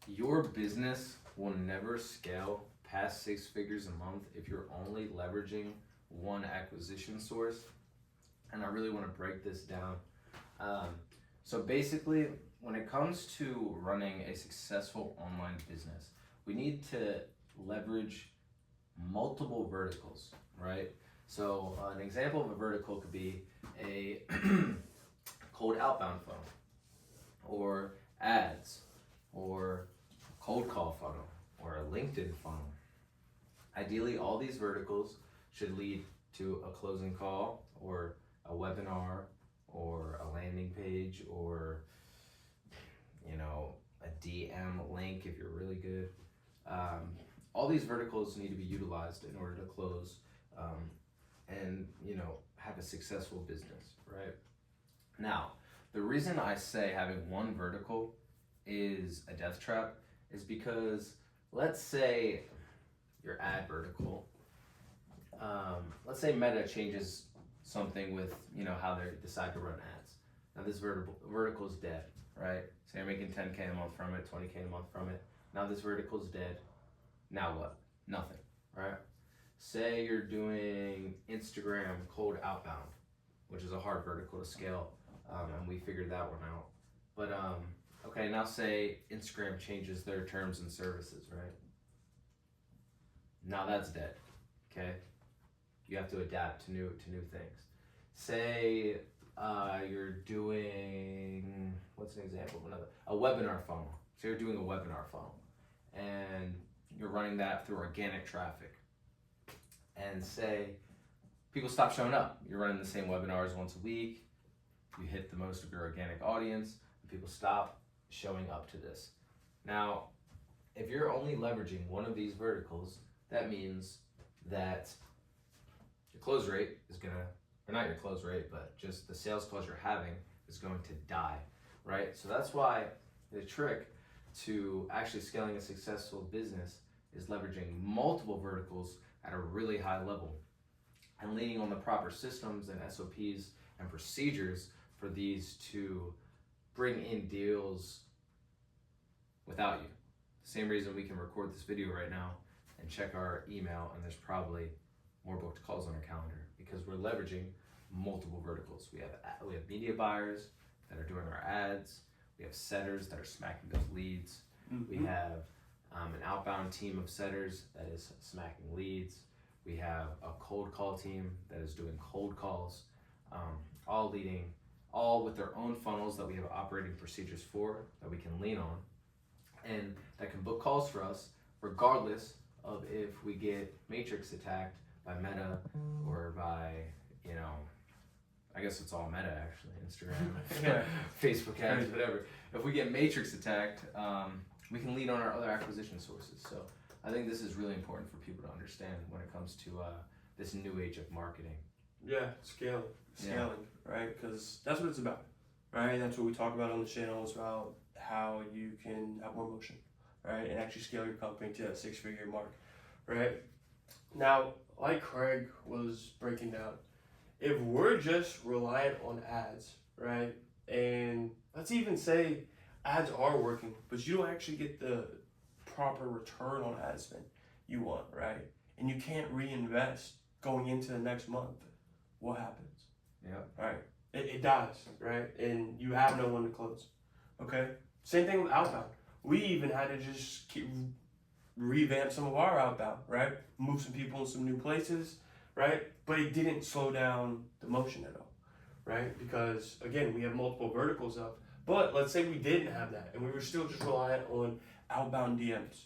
Your business will never scale past 6 figures a month if you're only leveraging one acquisition source. And I really want to break this down. Um, so basically, when it comes to running a successful online business, we need to leverage multiple verticals, right? So an example of a vertical could be a cold outbound funnel, or ads, or cold call funnel, or a LinkedIn funnel. Ideally, all these verticals should lead to a closing call, or a webinar, or a landing page, or a DM link if you're really good. All these verticals need to be utilized in order to close and have a successful business, right? Now, the reason I say having one vertical is a death trap is because let's say your ad vertical, let's say Meta changes something with how they decide to run ads. Now this vertical is dead, right? So you're making 10K a month from it, 20K a month from it. Now this vertical is dead. Now what? Nothing, right? Say you're doing Instagram cold outbound, which is a hard vertical to scale, and we figured that one out. But okay, now say Instagram changes their terms and services, right? Now that's dead. Okay, you have to adapt to new things. Say you're doing, what's an example of another? A webinar funnel. So you're doing a webinar funnel, and you're running that through organic traffic. And say people stop showing up. You're running the same webinars once a week. You hit the most of your organic audience, and people stop showing up to this. Now, if you're only leveraging one of these verticals, that means that your close rate is gonna, or not your close rate, but just the sales calls you're having is going to die, right? So that's why the trick to actually scaling a successful business is leveraging multiple verticals at a really high level and leaning on the proper systems and SOPs and procedures for these to bring in deals without you. The same reason we can record this video right now and check our email, and there's probably more booked calls on our calendar because we're leveraging multiple verticals. We have media buyers that are doing our ads. We have setters that are smacking those leads. Mm-hmm. We have an outbound team of setters that is smacking leads. We have a cold call team that is doing cold calls, all with their own funnels that we have operating procedures for that we can lean on, and that can book calls for us regardless of if we get matrix attacked by Meta or by, I guess it's all Meta actually, Instagram, Facebook ads, whatever. If we get matrix attacked, we can lean on our other acquisition sources. So I think this is really important for people to understand when it comes to this new age of marketing. Yeah, scaling, right? Because that's what it's about, right? That's what we talk about on the channel. It's about how you can have more motion, right? And actually scale your company to that 6-figure mark, right? Now, like Craig was breaking down, if we're just reliant on ads, right? And let's even say ads are working, but you don't actually get the proper return on ad spend you want, right? And you can't reinvest going into the next month. What happens? Yeah. Right. It dies, right? And you have no one to close. Okay. Same thing with outbound. We even had to just revamp some of our outbound, right? Move some people in some new places, right? But it didn't slow down the motion at all, right? Because again, we have multiple verticals up. But let's say we didn't have that and we were still just reliant on outbound DMs,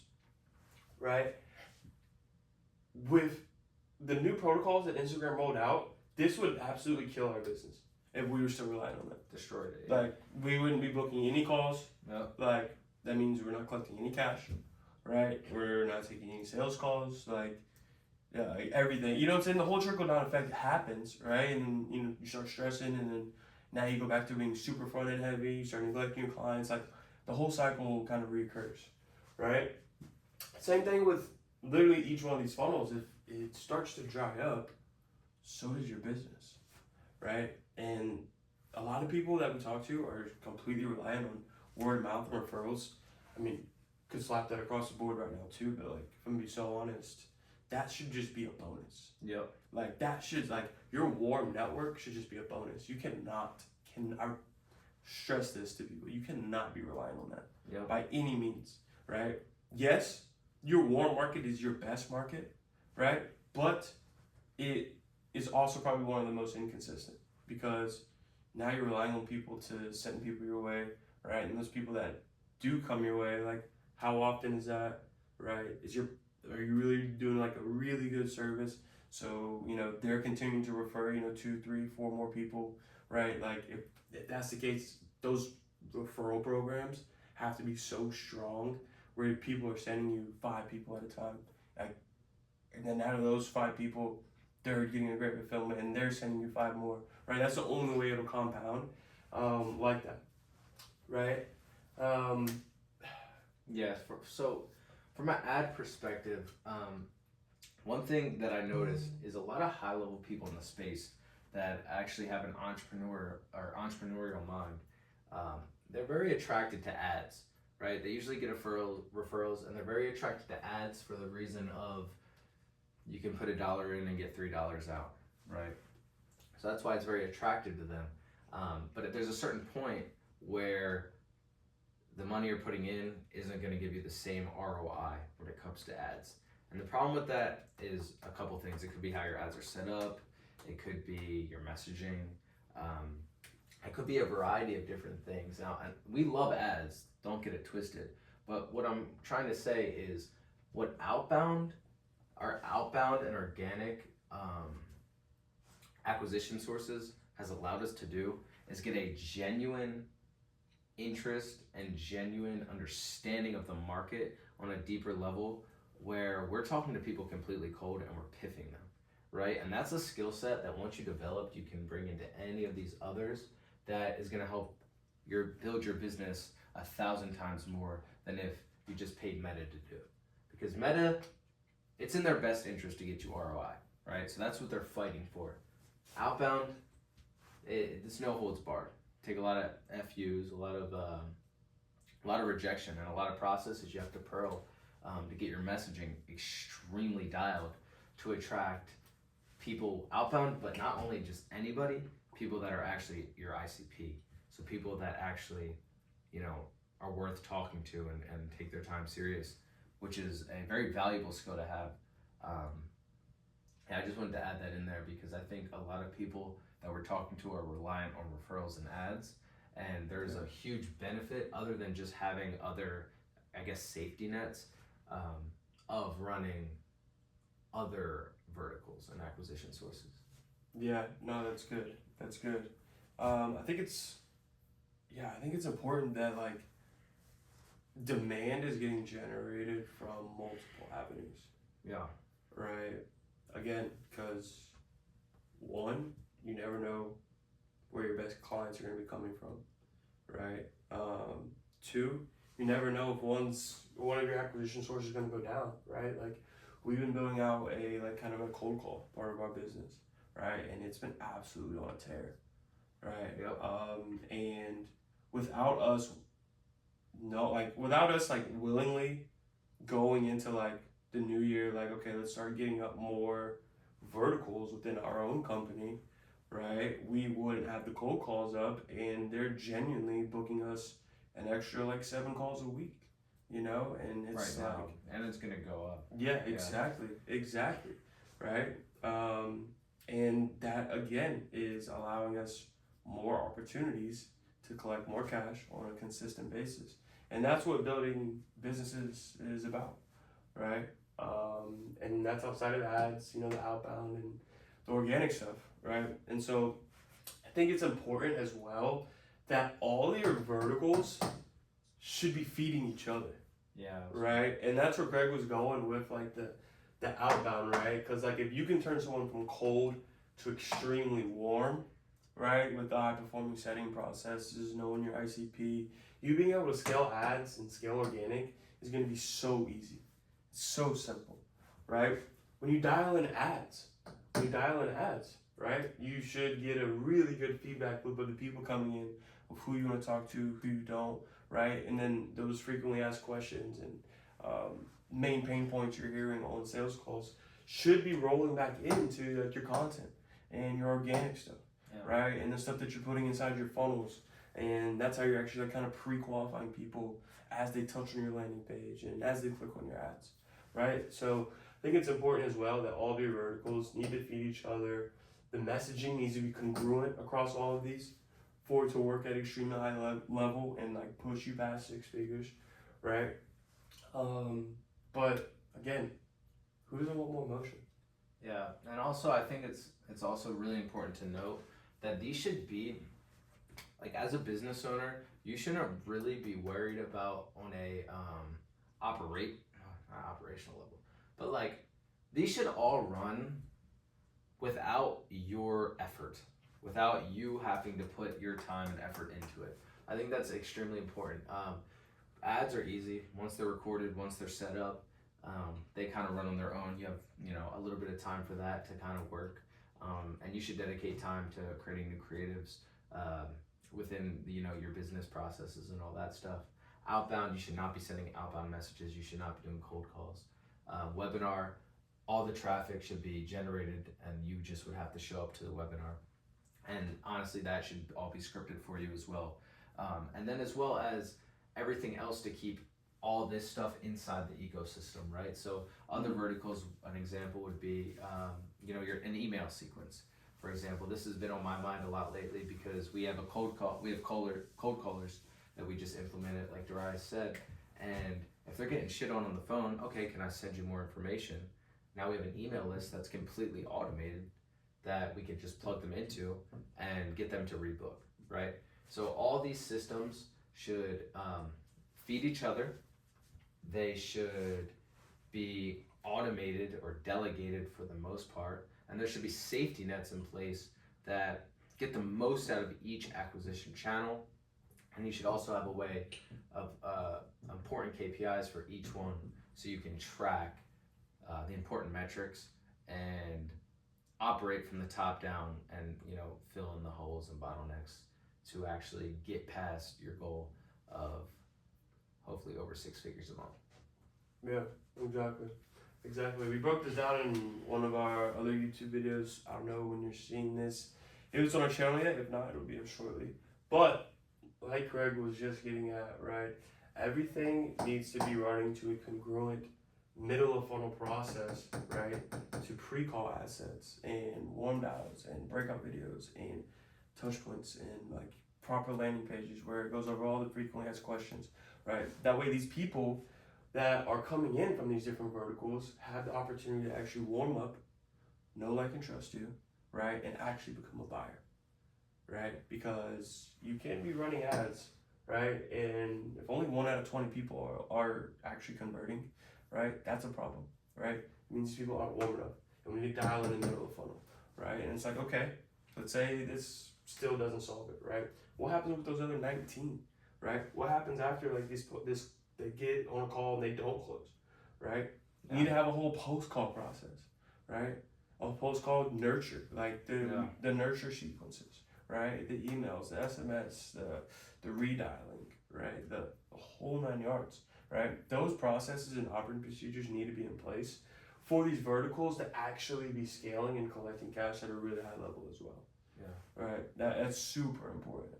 right? With the new protocols that Instagram rolled out, this would absolutely kill our business if we were still relying on that. Destroyed it. Yeah. Like, we wouldn't be booking any calls. Yep. Like, that means we're not collecting any cash, right? We're not taking any sales calls. Like, yeah, like everything. You know what I'm saying? The whole trickle-down effect happens, right? And, you start stressing, and then now you go back to being super front-end heavy. You start neglecting your clients. Like, the whole cycle kind of reoccurs, right? Same thing with literally each one of these funnels. If it starts to dry up, so does your business, right? And a lot of people that we talk to are completely reliant on word of mouth and referrals. I mean, could slap that across the board right now too, but like if I'm gonna be so honest, that should just be a bonus. Yep. Like that should like your warm network should just be a bonus. You I stress this to people, you cannot be relying on that. Yep. By any means, right? Yes, your warm market is your best market, right? But it is also probably one of the most inconsistent because now you're relying on people to send people your way, right? And those people that do come your way, like how often is that, right? Are you really doing like a really good service? So, they're continuing to refer, 2, 3, 4 more people, right? Like if that's the case, those referral programs have to be so strong where people are sending you 5 people at a time. Like, and then out of those 5 people, they're getting a great fulfillment and they're sending you 5 more, right? That's the only way it'll compound like that, right? Yes. So from an ad perspective, one thing that I noticed is a lot of high-level people in the space that actually have an entrepreneurial mind. They're very attracted to ads, right? They usually get referrals, and they're very attracted to ads for the reason of you can put $1 in and get $3 out, right? So that's why it's very attractive to them. But there's a certain point where the money you're putting in isn't going to give you the same ROI when it comes to ads. And the problem with that is a couple things. It could be how your ads are set up. It could be your messaging. It could be a variety of different things. Now, we love ads. Don't get it twisted. But what I'm trying to say is what our outbound and organic acquisition sources has allowed us to do is get a genuine interest and genuine understanding of the market on a deeper level where we're talking to people completely cold and we're piffing them, right? And that's a skill set that once you develop, you can bring into any of these others that is going to help build your business 1,000 times more than if you just paid Meta to do it. Because Meta, it's in their best interest to get you ROI, right? So that's what they're fighting for. Outbound, it's no holds barred. Take a lot of FUs, a lot of rejection, and a lot of processes you have to pearl to get your messaging extremely dialed to attract people outbound, but not only just anybody, people that are actually your ICP. So people that actually, are worth talking to and take their time serious, which is a very valuable skill to have. I just wanted to add that in there because I think a lot of people that we're talking to are reliant on referrals and ads, and there's a huge benefit other than just having other, safety nets of running other verticals and acquisition sources. Yeah, no, that's good. That's good. I think it's important that like demand is getting generated from multiple avenues. Yeah. Right. Again, because one, you never know where your best clients are going to be coming from, right? 2, you never know if one of your acquisition sources is going to go down, right? Like we've been building out a kind of a cold call part of our business, right? And it's been absolutely on a tear, right? Yep. And without us willingly going into like the new year, like, okay, let's start getting up more verticals within our own company, right? We wouldn't have the cold calls up, and they're genuinely booking us an extra like 7 calls a week, and it's right like now, and it's gonna go up. Yeah, exactly, right? And that again is allowing us more opportunities to collect more cash on a consistent basis, and that's what building businesses is about, right? And that's outside of ads, the outbound and the organic stuff, right? And so I think it's important as well that all your verticals should be feeding each other. Yeah. Right? And that's where Greg was going with like the outbound, right? Because like if you can turn someone from cold to extremely warm, right, with the high performing setting processes, knowing your ICP, you being able to scale ads and scale organic is going to be so easy. So simple, right? When you dial in ads, right, you should get a really good feedback loop of the people coming in, of who you want to talk to, who you don't, right? And then those frequently asked questions and main pain points you're hearing on sales calls should be rolling back into like your content and your organic stuff, right? And the stuff that you're putting inside your funnels. And that's how you're actually like kind of pre-qualifying people as they touch on your landing page and as they click on your ads, right? So I think it's important as well that all of your verticals need to feed each other. The messaging needs to be congruent across all of these for it to work at extremely high level and like push you past 6 figures, right? But again, who doesn't want more motion? Yeah, and also I think it's also really important to note that these should be, like, as a business owner, you shouldn't really be worried about on a not operational level, but like these should all run without your effort, without you having to put your time and effort into it. I think that's extremely important. Ads are easy once they're recorded, once they're set up. They kind of run on their own. You have a little bit of time for that to kind of work, and you should dedicate time to creating new creatives within your business processes and all that stuff. Outbound, you should not be sending outbound messages. You should not be doing cold calls. Webinar, all the traffic should be generated, and you just would have to show up to the webinar. And honestly, that should all be scripted for you as well. And then as well as everything else to keep all this stuff inside the ecosystem, right? So other verticals, an example would be, an email sequence. For example, this has been on my mind a lot lately because we have cold callers that we just implemented, like Darius said. And if they're getting shit on the phone, okay, can I send you more information? Now we have an email list that's completely automated that we can just plug them into and get them to rebook, right? So all these systems should feed each other. They should be automated or delegated for the most part, and there should be safety nets in place that get the most out of each acquisition channel. And you should also have a way of important KPIs for each one, so you can track the important metrics and operate from the top down, and fill in the holes and bottlenecks to actually get past your goal of hopefully over 6 figures a month. Yeah, exactly. We broke this down in one of our other YouTube videos. I don't know when you're seeing this, if it's on our channel yet. If not, it'll be up shortly. But like Craig was just getting at, right, everything needs to be running to a congruent middle of funnel process, right, to pre-call assets and warm dials and breakout videos and touch points and like proper landing pages where it goes over all the frequently asked questions, right? That way these people that are coming in from these different verticals have the opportunity to actually warm up, know, like, and trust you, right, and actually become a buyer, right? Because you can't be running ads, right, and if only 1 out of 20 people are actually converting, right, that's a problem, right? It means people aren't warm enough, and we need to dial in the middle of the funnel, right? And it's like, okay, let's say this still doesn't solve it, right? What happens with those other 19, right? What happens after like this they get on a call and they don't close, right? You need to have a whole post-call process, right? A post-call nurture, like the nurture sequences, right? The emails, the SMS, the redialing, right? The whole 9 yards, right? Those processes and operating procedures need to be in place for these verticals to actually be scaling and collecting cash at a really high level as well. Yeah. Right. That's super important.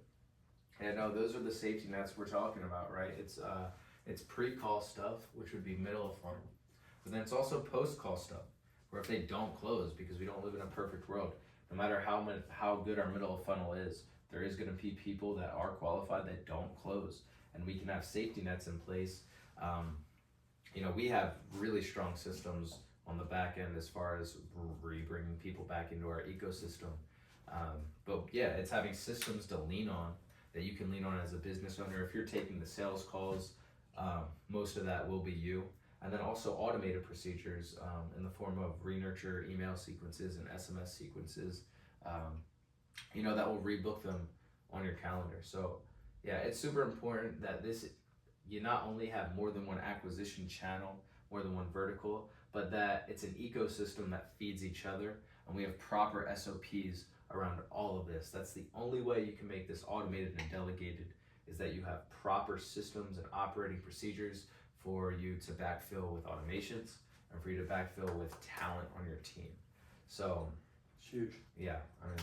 Yeah, no, those are the safety nets we're talking about, right? It's pre-call stuff, which would be middle of funnel. But then it's also post-call stuff, where if they don't close, because we don't live in a perfect world, no matter how good our middle of funnel is, there is going to be people that are qualified that don't close. And we can have safety nets in place. We have really strong systems on the back end as far as bringing people back into our ecosystem. But yeah, it's having systems to lean on, that you can lean on as a business owner. If you're taking the sales calls, most of that will be you. And then also automated procedures in the form of re-nurture email sequences and SMS sequences, that will rebook them on your calendar. So yeah, it's super important that you not only have more than one acquisition channel, more than one vertical, but that it's an ecosystem that feeds each other, and we have proper SOPs around all of this. That's the only way you can make this automated and delegated, is that you have proper systems and operating procedures for you to backfill with automations and for you to backfill with talent on your team. So It's huge. yeah, I mean,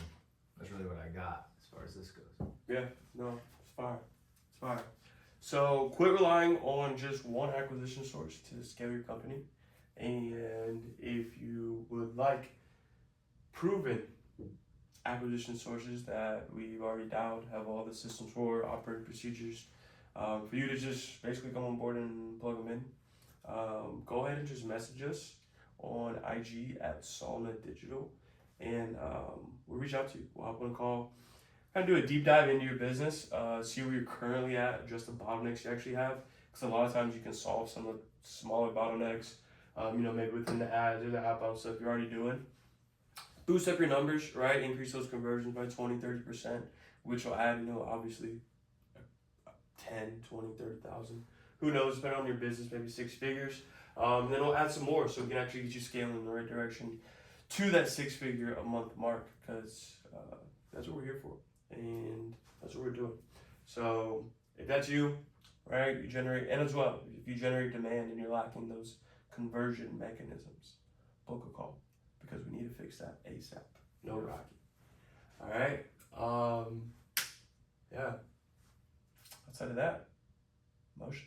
that's really what I got as far as this goes. Yeah, no, it's fire. It's fire. So quit relying on just one acquisition source to scale your company. And if you would like proven acquisition sources that we've already dialed, have all the systems for, operating procedures, for you to just basically come on board and plug them in, go ahead and just message us on IG at SaulnaDigital, and we'll reach out to you. We'll hop on a call, kind of do a deep dive into your business, see where you're currently at, address the bottlenecks you actually have, because a lot of times you can solve some of the smaller bottlenecks, maybe within the ads or the outbound stuff you're already doing. Boost up your numbers, right? Increase those conversions by 20-30%, which will add, obviously 10, 20, 30,000. Who knows, depending on your business, maybe 6 figures. And then we'll add some more so we can actually get you scaling in the right direction to that 6-figure a month mark, because that's what we're here for. And that's what we're doing. So if that's you, right, you generate, and as well, if you generate demand and you're lacking those conversion mechanisms, book a call, because we need to fix that ASAP. No Rocky. All right. Yeah. Outside of that, motion.